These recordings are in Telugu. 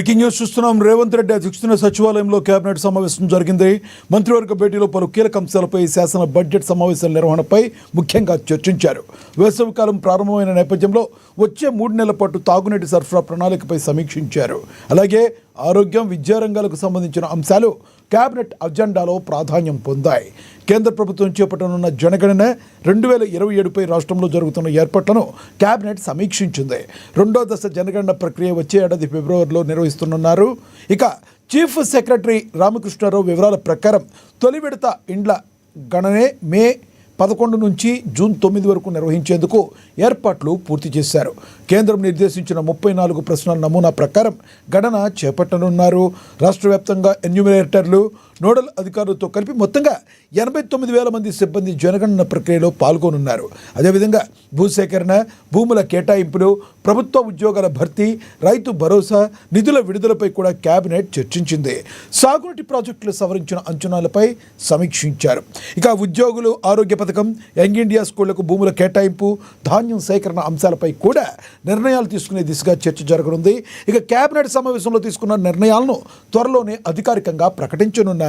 బ్రేకింగ్ న్యూస్ చూస్తున్నాం. రేవంత్ రెడ్డి అధ్యక్షతన సచివాలయంలో కేబినెట్ సమావేశం జరిగింది. మంత్రివర్గ భేటీలో పలు కీలక అంశాలపై శాసన బడ్జెట్ సమావేశాల నిర్వహణపై ముఖ్యంగా చర్చించారు. వేసవికాలం ప్రారంభమైన నేపథ్యంలో వచ్చే 3 నెలల పాటు తాగునీటి సరఫరా ప్రణాళికపై సమీక్షించారు. అలాగే ఆరోగ్యం, విద్యారంగాలకు సంబంధించిన అంశాలు కేబినెట్ అజెండాలో ప్రాధాన్యం పొందాయి. కేంద్ర ప్రభుత్వం చేపట్టనున్న జనగణన 2027పై రాష్ట్రంలో జరుగుతున్న ఏర్పాట్లను కేబినెట్ సమీక్షించింది. 2వ దశ జనగణన ప్రక్రియ వచ్చే ఏడాది ఫిబ్రవరిలో నిర్వహిస్తున్నారు. ఇక చీఫ్ సెక్రటరీ రామకృష్ణారావు వివరాల ప్రకారం తొలి విడత ఇండ్ల గణనే మే 11 నుంచి జూన్ 9 వరకు నిర్వహించేందుకు ఏర్పాట్లు పూర్తి చేశారు. కేంద్రం నిర్దేశించిన 34 ప్రశ్నల నమూనా ప్రకారం గణన చేపట్టనున్నారు. రాష్ట్ర వ్యాప్తంగా ఎన్యూమరేటర్లు, నోడల్ అధికారులతో కలిపి మొత్తంగా 89,000 మంది సిబ్బంది జనగణన ప్రక్రియలో పాల్గొనున్నారు. అదేవిధంగా భూసేకరణ, భూముల కేటాయింపులు, ప్రభుత్వ ఉద్యోగాల భర్తీ, రైతు భరోసా నిధుల విడుదలపై కూడా కేబినెట్ చర్చించింది. సాగునీటి ప్రాజెక్టులు సవరించిన అంచనాలపై సమీక్షించారు. ఇక ఉద్యోగులు, ఆరోగ్య పథకం, యంగ్ ఇండియా స్కూళ్లకు భూముల కేటాయింపు, ధాన్యం సేకరణ అంశాలపై కూడా నిర్ణయాలు తీసుకునే దిశగా చర్చ జరగనుంది. ఇక కేబినెట్ సమావేశంలో తీసుకున్న నిర్ణయాలను త్వరలోనే అధికారికంగా ప్రకటించనున్నారు.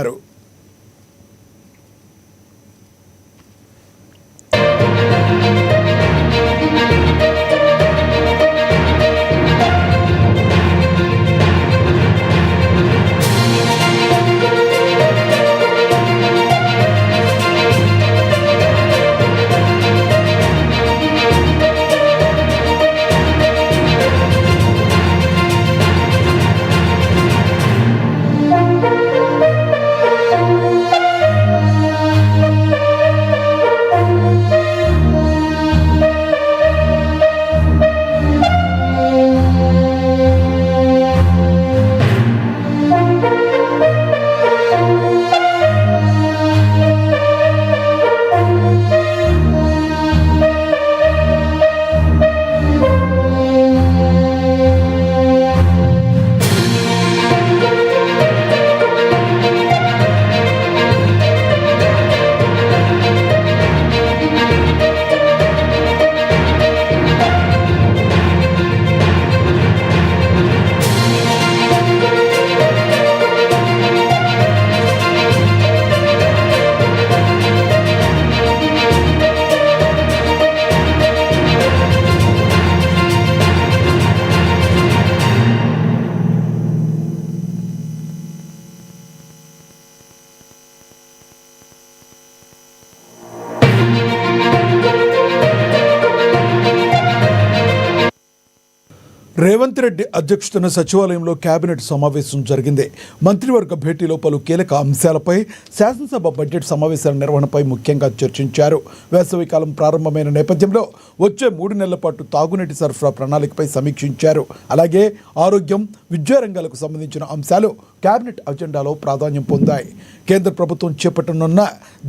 రేవంత్ రెడ్డి అధ్యక్షతన సచివాలయంలో కేబినెట్ సమావేశం జరిగింది. మంత్రివర్గ భేటీలో పలు కీలక అంశాలపై శాసనసభ బడ్జెట్ సమావేశాల నిర్వహణపై ముఖ్యంగా చర్చించారు. వేసవికాలం ప్రారంభమైన నేపథ్యంలో వచ్చే 3 నెలల పాటు తాగునీటి సరఫరా ప్రణాళికపై సమీక్షించారు. అలాగే ఆరోగ్యం, విద్యారంగాలకు సంబంధించిన అంశాలు కేబినెట్ అజెండాలో ప్రాధాన్యం పొందాయి. కేంద్ర ప్రభుత్వం చేపట్టనున్న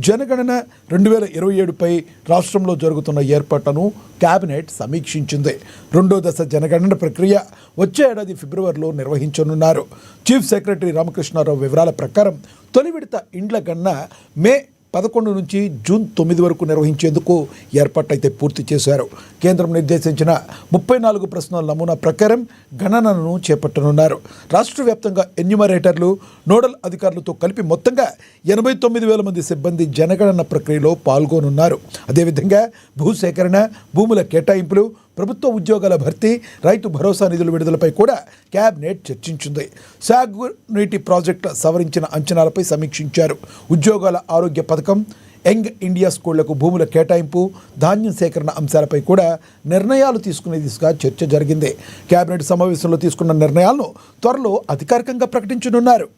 జనగణన 2027పై రాష్ట్రంలో జరుగుతున్న ఏర్పాట్లను కేబినెట్ సమీక్షించింది. 2వ దశ జనగణన ప్రక్రియ వచ్చే ఏడాది ఫిబ్రవరిలో నిర్వహించనున్నారు. చీఫ్ సెక్రటరీ రామకృష్ణారావు వివరాల ప్రకారం తొలి విడత ఇండ్ల గణన మే 11 నుంచి జూన్ 9 వరకు నిర్వహించేందుకు ఏర్పాట్లయితే పూర్తి చేశారు. కేంద్రం నిర్దేశించిన 34 ప్రశ్నల నమూనా ప్రకారం గణనను చేపట్టనున్నారు. రాష్ట్ర వ్యాప్తంగా ఎన్యూమరేటర్లు, నోడల్ అధికారులతో కలిపి మొత్తంగా 89,000 మంది సిబ్బంది జనగణన ప్రక్రియలో పాల్గొనున్నారు. అదేవిధంగా భూసేకరణ, భూముల కేటాయింపులు, ప్రభుత్వ ఉద్యోగాల భర్తీ, రైతు భరోసా నిధుల విడుదలపై కూడా కేబినెట్ చర్చించింది. సాగునీటి ప్రాజెక్టుల సవరించిన అంచనాలపై సమీక్షించారు. ఉద్యోగాల ఆరోగ్య పథకం, యంగ్ ఇండియా స్కూళ్లకు భూముల కేటాయింపు, ధాన్యం సేకరణ అంశాలపై కూడా నిర్ణయాలు తీసుకునే దిశగా చర్చ జరిగింది. కేబినెట్ సమావేశంలో తీసుకున్న నిర్ణయాలను త్వరలో అధికారికంగా ప్రకటించనున్నారు.